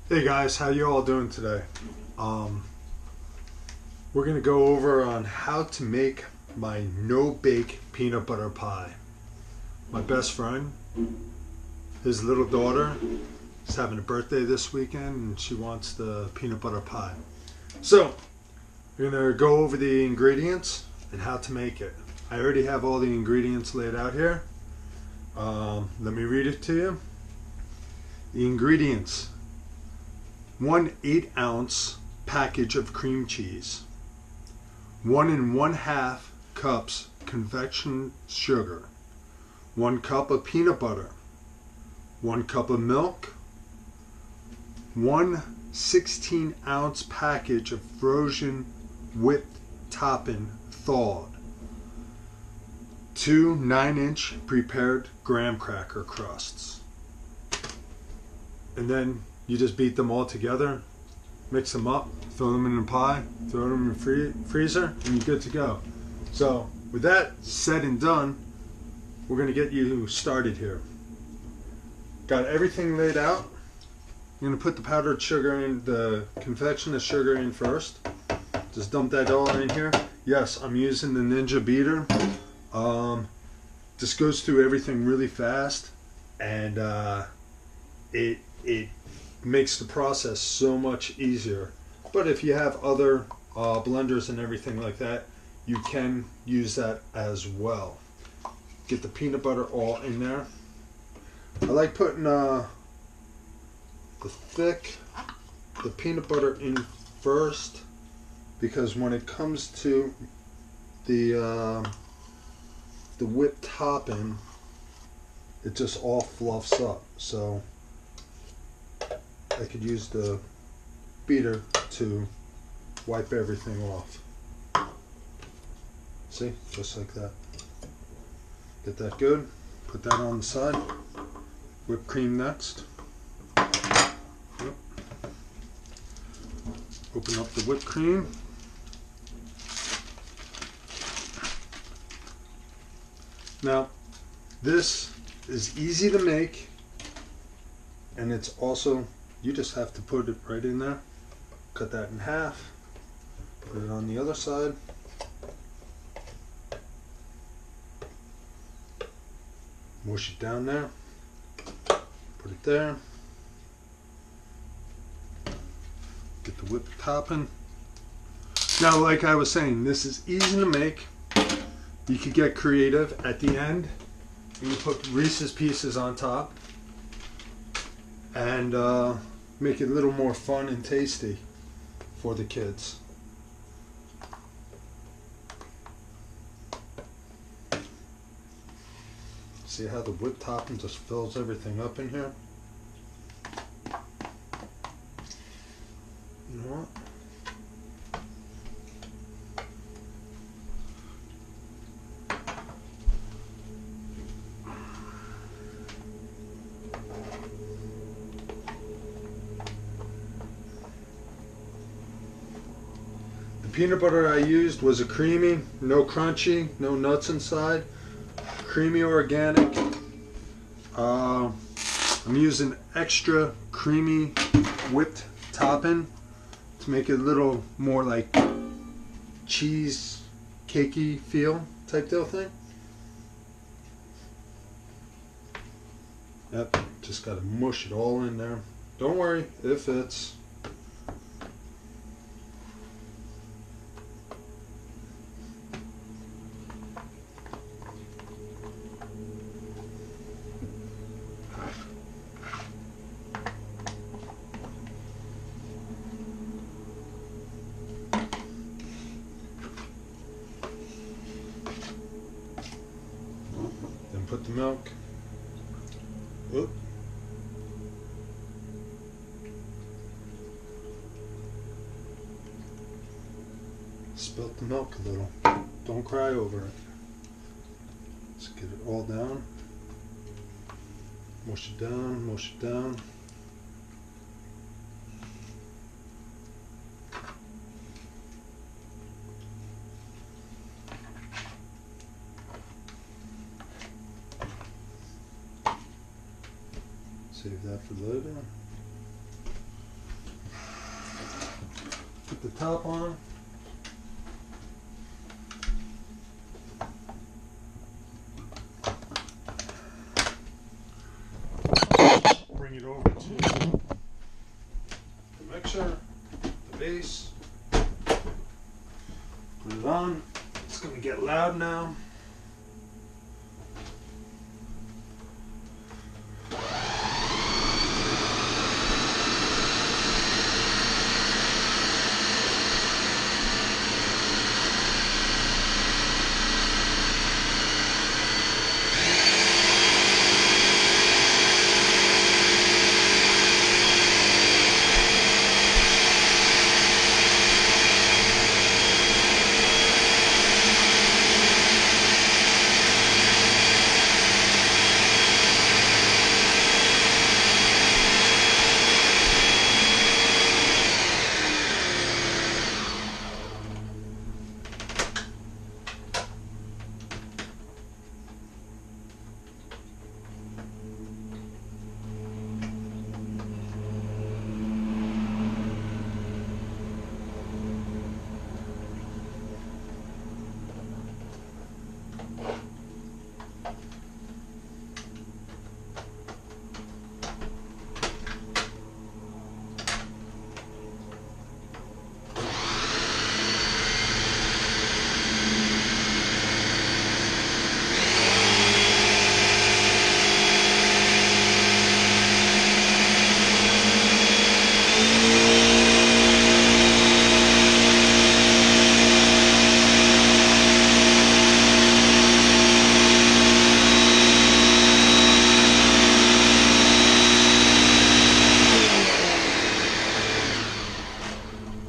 Hey guys, how you all doing today? We're gonna go over on how to make my no-bake peanut butter pie. My best friend, his little daughter, is having a birthday this weekend and she wants the peanut butter pie. So, we're gonna go over the ingredients and how to make it. I already have all the ingredients laid out here. Let me read it to you. The ingredients: 1 8-ounce package of cream cheese, 1 1/2 cups confection sugar, 1 cup of peanut butter, 1 cup of milk, 1 16-ounce package of frozen whipped topping thawed, 2 9-inch prepared graham cracker crusts. And then you just beat them all together, mix them up, throw them in the pie, throw them in the freezer, and you're good to go. So with that said and done, we're going to get you started here. Got everything laid out. I'm going to put the powdered sugar in, the confectioner sugar in first. Just dump that all in here. Yes, I'm using the Ninja beater. This goes through everything really fast, and it makes the process so much easier. But if you have other blenders and everything like that, you can use that as well. Get the peanut butter all in there. I like putting the peanut butter in first, because when it comes to the whipped topping, it just all fluffs up. So I could use the beater to wipe everything off. See, just like that. Get that good. Put that on the side. Whipped cream next. Yep. Open up the whipped cream. Now, this is easy to make, and it's also, you just have to put it right in there. Cut that in half. Put it on the other side. Mush it down there. Put it there. Get the whipped topping. Now, like I was saying, this is easy to make. You could get creative at the end. You can put Reese's Pieces on top and make it a little more fun and tasty for the kids. See how the whipped topping just fills everything up in here? You know what? The peanut butter I used was a creamy, no crunchy, no nuts inside. Creamy organic. I'm using extra creamy whipped topping to make it a little more like cheese cakey feel type deal thing. Yep, just gotta mush it all in there. Don't worry, it fits. Put the milk. Oop. Spilt the milk a little. Don't cry over it. Let's get it all down. Mush it down, mush it down. Save that for later. Put the top on. Bring it over to the mixer, the base. Put it on. It's going to get loud now.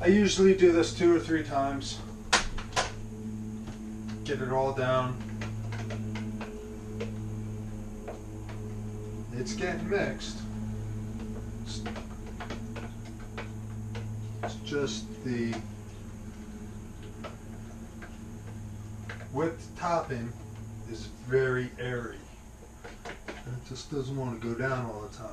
I usually do this 2 or 3 times. Get it all down. It's getting mixed. It's just the whipped topping is very airy. And it just doesn't want to go down all the time.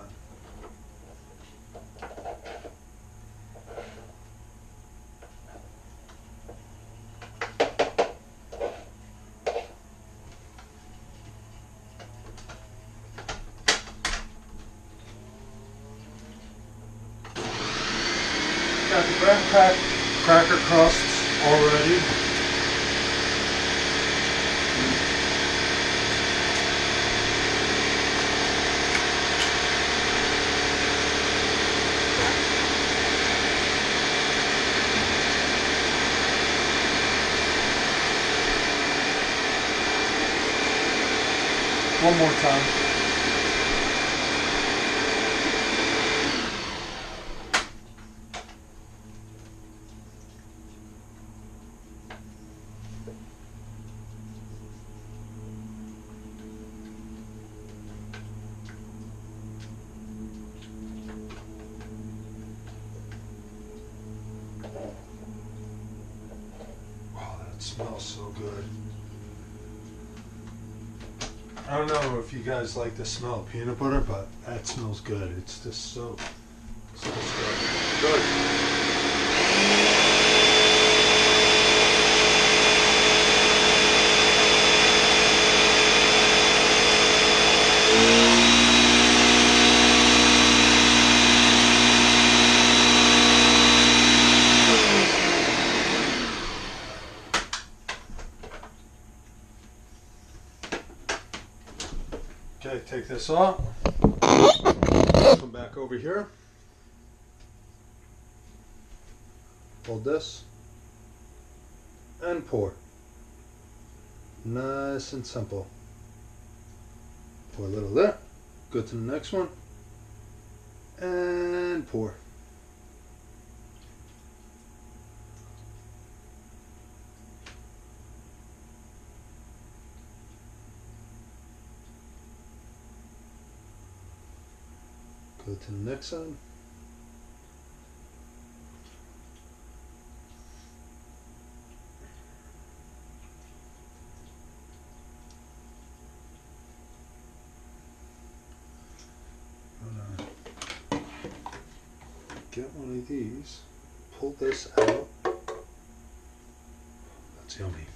Got the graham cracker crusts already. One more time. Wow, that smells so good. I don't know if you guys like the smell of peanut butter, but that smells good. It's just so good. Okay, take this off. Come back over here. Hold this and pour. Nice and simple. Pour a little there. Go to the next one and pour. Go to the next side. Get one of these, pull this out. That's yummy.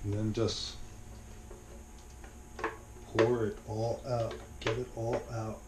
And then just pour it all out. Get it all out.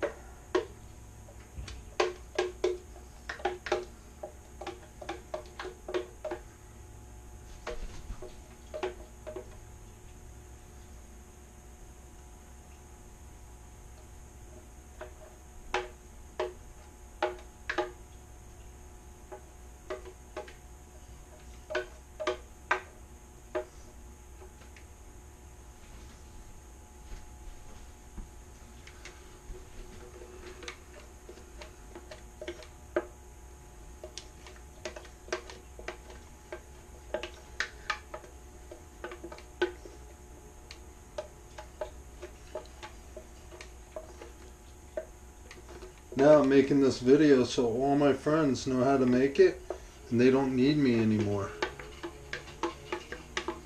Now I'm making this video so all my friends know how to make it and they don't need me anymore.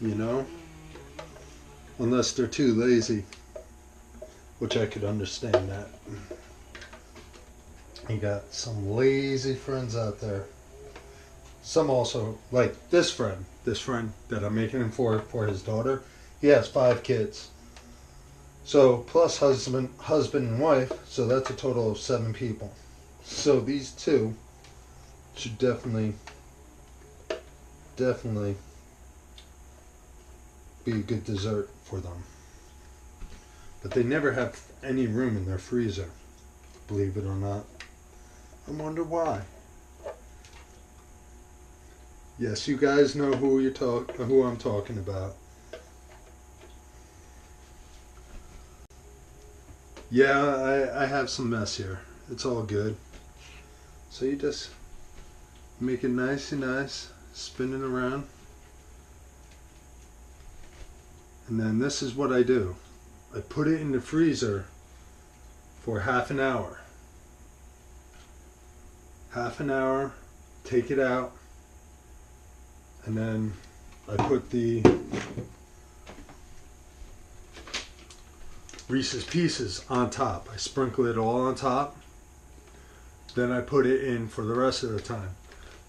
You know? Unless they're too lazy. Which I could understand that. You got some lazy friends out there. Some also, like this friend that I'm making it for his daughter. He has 5 kids. So plus husband and wife, so that's a total of 7 people. So these two should definitely be a good dessert for them. But they never have any room in their freezer, believe it or not. I wonder why. Yes, you guys know who I'm talking about. Yeah, I have some mess here. It's all good. So you just make it nice and nice, spin it around. And then this is what I do. I put it in the freezer for half an hour. Half an hour, take it out, and then I put the Reese's Pieces on top. I sprinkle it all on top. Then I put it in for the rest of the time.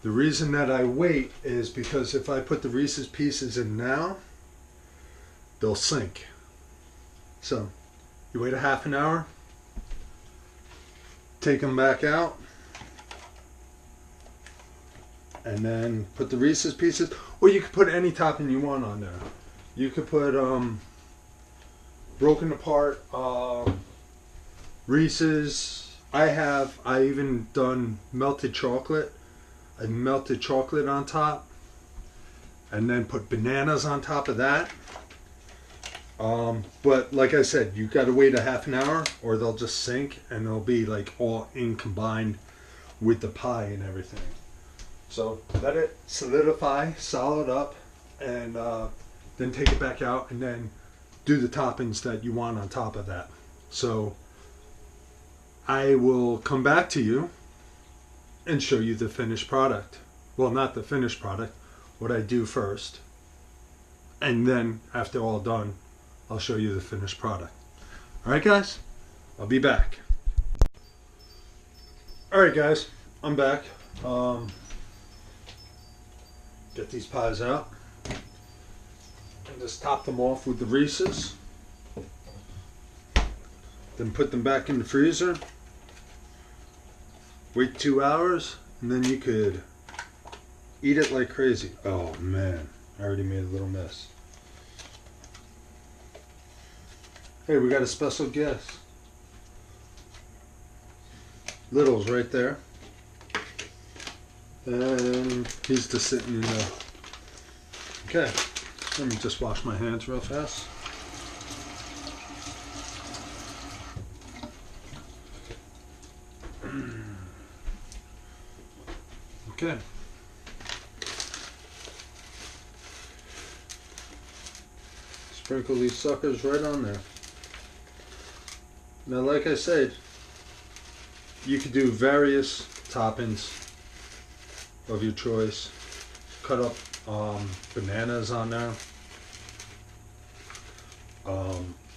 The reason that I wait is because if I put the Reese's Pieces in now, they'll sink. So you wait a half an hour, take them back out, and then put the Reese's Pieces, or you could put any topping you want on there. You could put broken apart Reese's. I even done melted chocolate. I melted chocolate on top and then put bananas on top of that. But like I said, you got to wait a half an hour or they'll just sink and they'll be like all in combined with the pie and everything. So let it solidify, solid up, and then take it back out and then do the toppings that you want on top of that. So I will come back to you and show you the finished product. Well, not the finished product, what I do first. And then after all done, I'll show you the finished product. Alright guys, I'll be back. Alright guys, I'm back. Get these pies out. And just top them off with the Reese's. Then put them back in the freezer. Wait 2 hours, and then you could eat it like crazy. Oh man, I already made a little mess. Hey, we got a special guest. Little's right there. And he's just sitting in there. Okay, let me just wash my hands real fast. Okay. Sprinkle these suckers right on there. Now, like I said, you could do various toppings of your choice. Cut up bananas on there.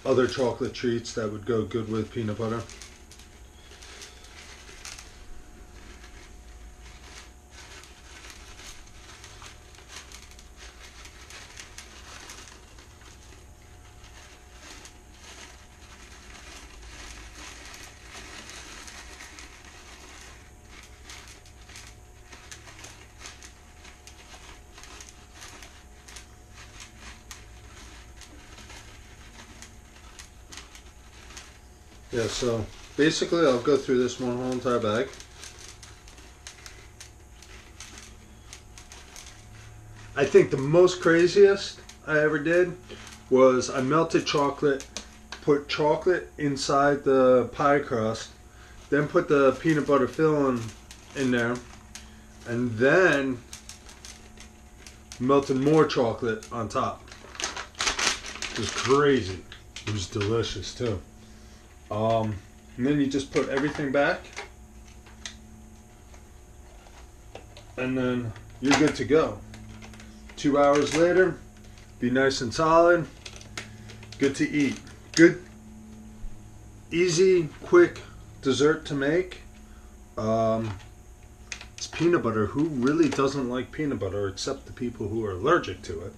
Other chocolate treats that would go good with peanut butter. Yeah, so basically I'll go through this one whole entire bag. I think the most craziest I ever did was I melted chocolate, put chocolate inside the pie crust, then put the peanut butter filling in there, and then melted more chocolate on top. It was crazy. It was delicious too. And then you just put everything back, and then you're good to go. 2 hours later, be nice and solid, good to eat. Good, easy, quick dessert to make. It's peanut butter. Who really doesn't like peanut butter except the people who are allergic to it?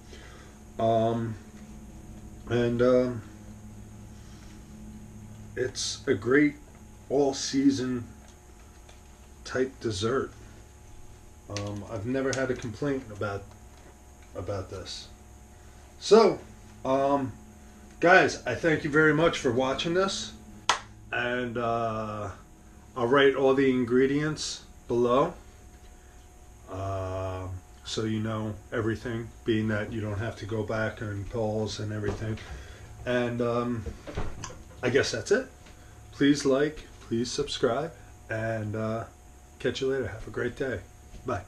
It's a great all-season type dessert. I've never had a complaint about this. So, guys, I thank you very much for watching this, and I'll write all the ingredients below, so you know everything, being that you don't have to go back and pause and everything. And I guess that's it. Please like, please subscribe, and catch you later. Have a great day. Bye.